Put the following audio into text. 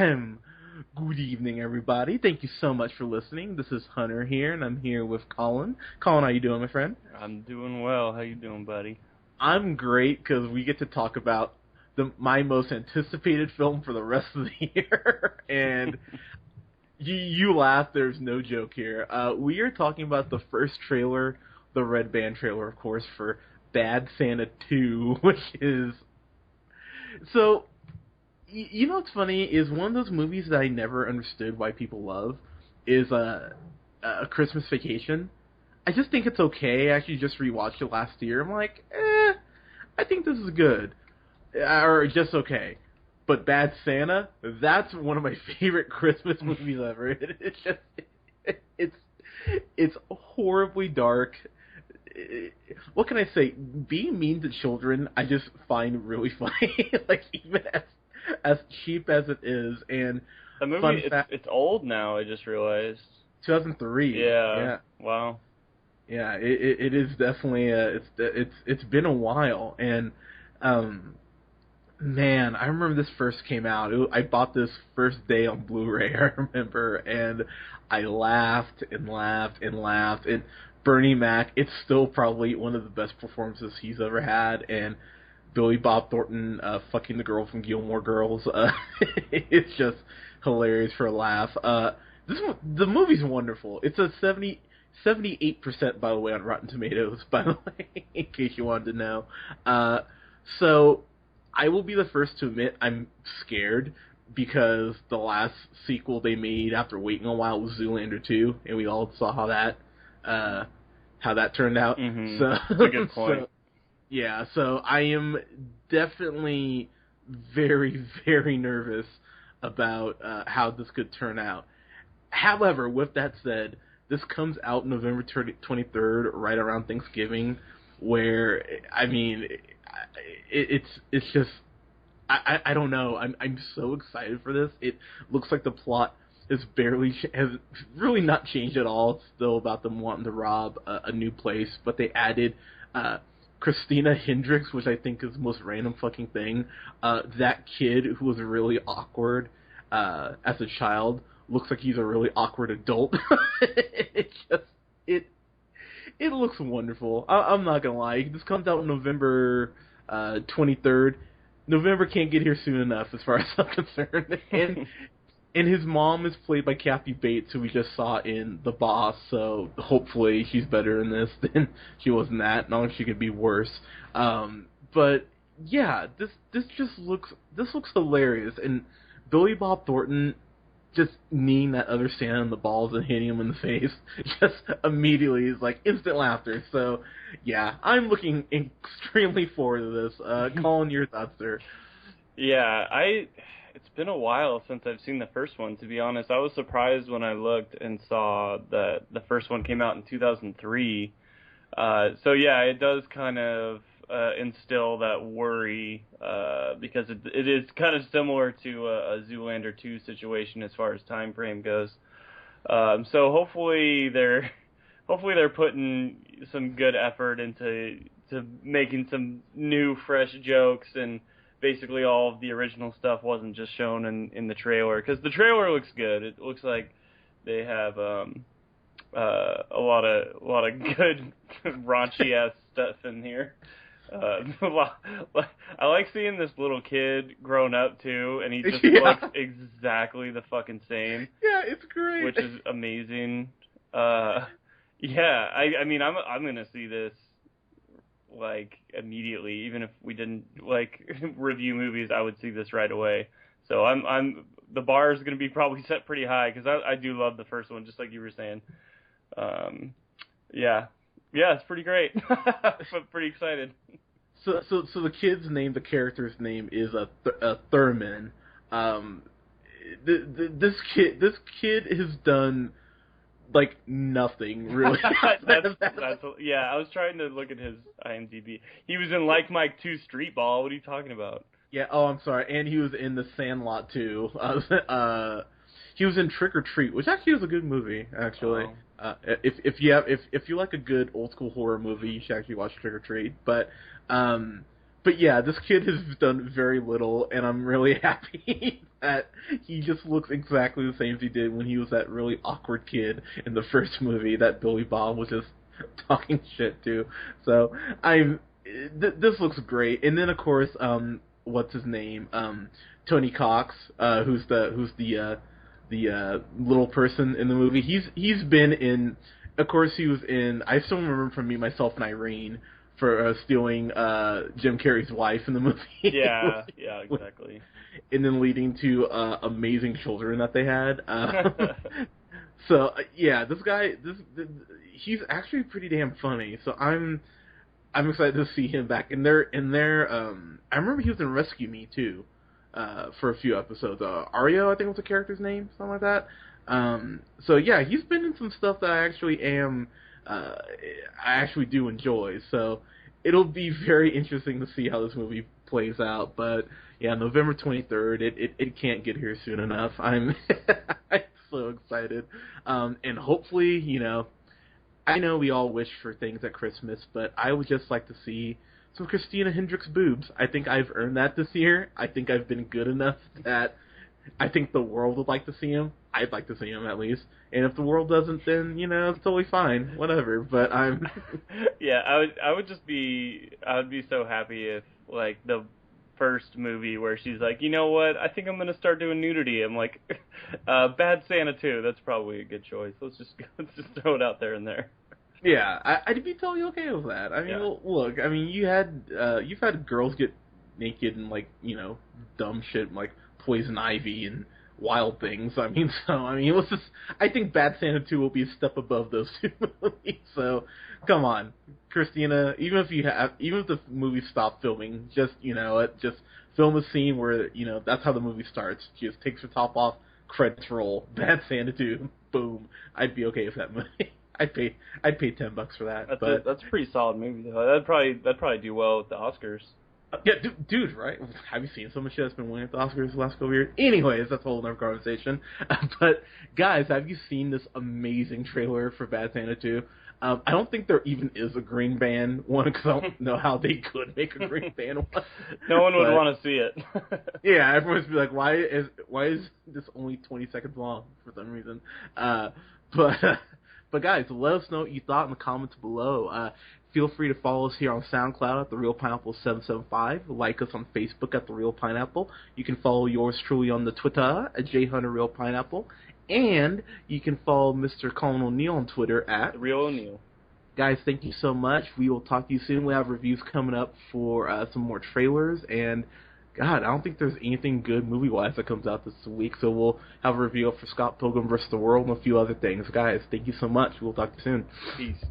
Good evening, everybody. Thank you so much for listening. This is Hunter here, and I'm here with Colin. Colin, how you doing, my friend? I'm doing well. How you doing, buddy? I'm great because we get to talk about my most anticipated film for the rest of the year. And you laugh. There's no joke here. We are talking about the first trailer, the Red Band trailer, of course, for Bad Santa 2, which is so. You know what's funny is one of those movies that I never understood why people love is a Christmas Vacation. I just think it's okay. I actually just rewatched it last year. I'm like, I think this is good, or just okay. But Bad Santa, that's one of my favorite Christmas movies ever. It's just it's horribly dark. What can I say? Being mean to children, I just find really funny. Like even as cheap as it is, and the movie it's old now. I just realized 2003. Yeah. Wow. Yeah, it is definitely it's been a while, and man, I remember this first came out. I bought this first day on Blu-ray. I remember, and I laughed and laughed and laughed. And Bernie Mac, it's still probably one of the best performances he's ever had, and Billy Bob Thornton fucking the girl from Gilmore Girls. It's just hilarious for a laugh. The movie's wonderful. It's a 78%, by the way, on Rotten Tomatoes, by the way, in case you wanted to know. So I will be the first to admit I'm scared because the last sequel they made after waiting a while was Zoolander 2, and we all saw how that turned out. Mm-hmm. So that's a good point. Yeah, so I am definitely very, very nervous about how this could turn out. However, with that said, this comes out November 23rd, right around Thanksgiving, where, I mean, it's just, I don't know, I'm so excited for this. It looks like the plot has really not changed at all. It's still about them wanting to rob a new place, but they added Christina Hendricks, which I think is the most random fucking thing. That kid who was really awkward as a child looks like he's a really awkward adult. It looks wonderful. I'm not gonna lie. This comes out November 23rd. November can't get here soon enough, as far as I'm concerned. And his mom is played by Kathy Bates, who we just saw in The Boss, so hopefully she's better in this than she was in that. Not like she could be worse. But yeah, this looks hilarious. And Billy Bob Thornton just kneeing that other Santa in the balls and hitting him in the face just immediately is like instant laughter. So yeah, I'm looking extremely forward to this. Colin, your thoughts, sir? Yeah, it's been a while since I've seen the first one, to be honest. I was surprised when I looked and saw that the first one came out in 2003. So yeah, it does kind of instill that worry because it is kind of similar to a Zoolander 2 situation as far as time frame goes. So hopefully they're putting some good effort into making some new, fresh jokes, and basically all of the original stuff wasn't just shown in the trailer, because the trailer looks good. It looks like they have a lot of good raunchy ass stuff in here. I like seeing this little kid grown up too, and he just looks exactly the fucking same. Yeah, it's great. Which is amazing. Yeah, I mean I'm gonna see this like immediately. Even if we didn't like review movies, I would see this right away. So the bar is going to be probably set pretty high, because I do love the first one, just like you were saying. Yeah, it's pretty great. But pretty excited. So the character's name is Thurman. This kid has done like nothing really. Yeah, I was trying to look at his IMDb. He was in Like Mike 2 Street Ball. What are you talking about? Yeah. Oh, I'm sorry. And he was in The Sandlot too. He was in Trick or Treat, which actually was a good movie. Actually, if you like a good old school horror movie, you should actually watch Trick or Treat. But but yeah, this kid has done very little, and I'm really happy that he just looks exactly the same as he did when he was that really awkward kid in the first movie that Billy Bob was just talking shit to. So this looks great. And then of course, what's his name? Tony Cox, who's the little person in the movie. He's been in. Of course, he was in. I still remember him from Me, Myself, and Irene for stealing Jim Carrey's wife in the movie. Yeah, yeah, exactly. And then leading to amazing children that they had. So yeah, this guy, he's actually pretty damn funny. So I'm excited to see him back. And I remember he was in Rescue Me too, for a few episodes. Ario, I think was the character's name, something like that. So yeah, he's been in some stuff that I actually do enjoy. So it'll be very interesting to see how this movie plays out. But yeah, November 23rd, it can't get here soon enough. I'm so excited. And hopefully, I know we all wish for things at Christmas, but I would just like to see some Christina Hendricks boobs. I think I've earned that this year. I think I've been good enough that I think the world would like to see him. I'd like to see him at least. And if the world doesn't, then it's totally fine. Whatever. But I'm yeah, I would be so happy if like the first movie where she's like, you know what, I think I'm gonna start doing nudity. I'm like, Bad Santa 2. That's probably a good choice. Let's just throw it out there and there. Yeah, I'd be totally okay with that. I mean, Yeah. look, I mean, you've had girls get naked and like dumb shit like Poison Ivy and Wild Things. I mean, let's just. I think Bad Santa 2 will be a step above those two movies. So, come on, Christina. Even if the movie stopped filming, just just film a scene where that's how the movie starts. She just takes her top off, credits roll, Bad Santa 2, boom. I'd be okay with that movie. I'd pay $10 for that. That's a pretty solid movie though. That'd probably do well with the Oscars. Yeah, dude, right? Have you seen so much shit that's been winning at the Oscars the last couple of years? Anyways, that's a whole other conversation. But, guys, have you seen this amazing trailer for Bad Santa 2? I don't think there even is a green band one, because I don't know how they could make a green band one. No one would want to see it. Yeah, everyone's be like, why is this only 20 seconds long for some reason? But guys, let us know what you thought in the comments below. Feel free to follow us here on SoundCloud at The Real Pineapple 775. Like us on Facebook at The Real Pineapple. You can follow yours truly on the Twitter at JHunterRealPineapple. And you can follow Mr. Colin O'Neill on Twitter at Real O'Neill. Guys, thank you so much. We will talk to you soon. We have reviews coming up for some more trailers. And, God, I don't think there's anything good movie-wise that comes out this week. So we'll have a review up for Scott Pilgrim vs. the World and a few other things. Guys, thank you so much. We'll talk to you soon. Peace.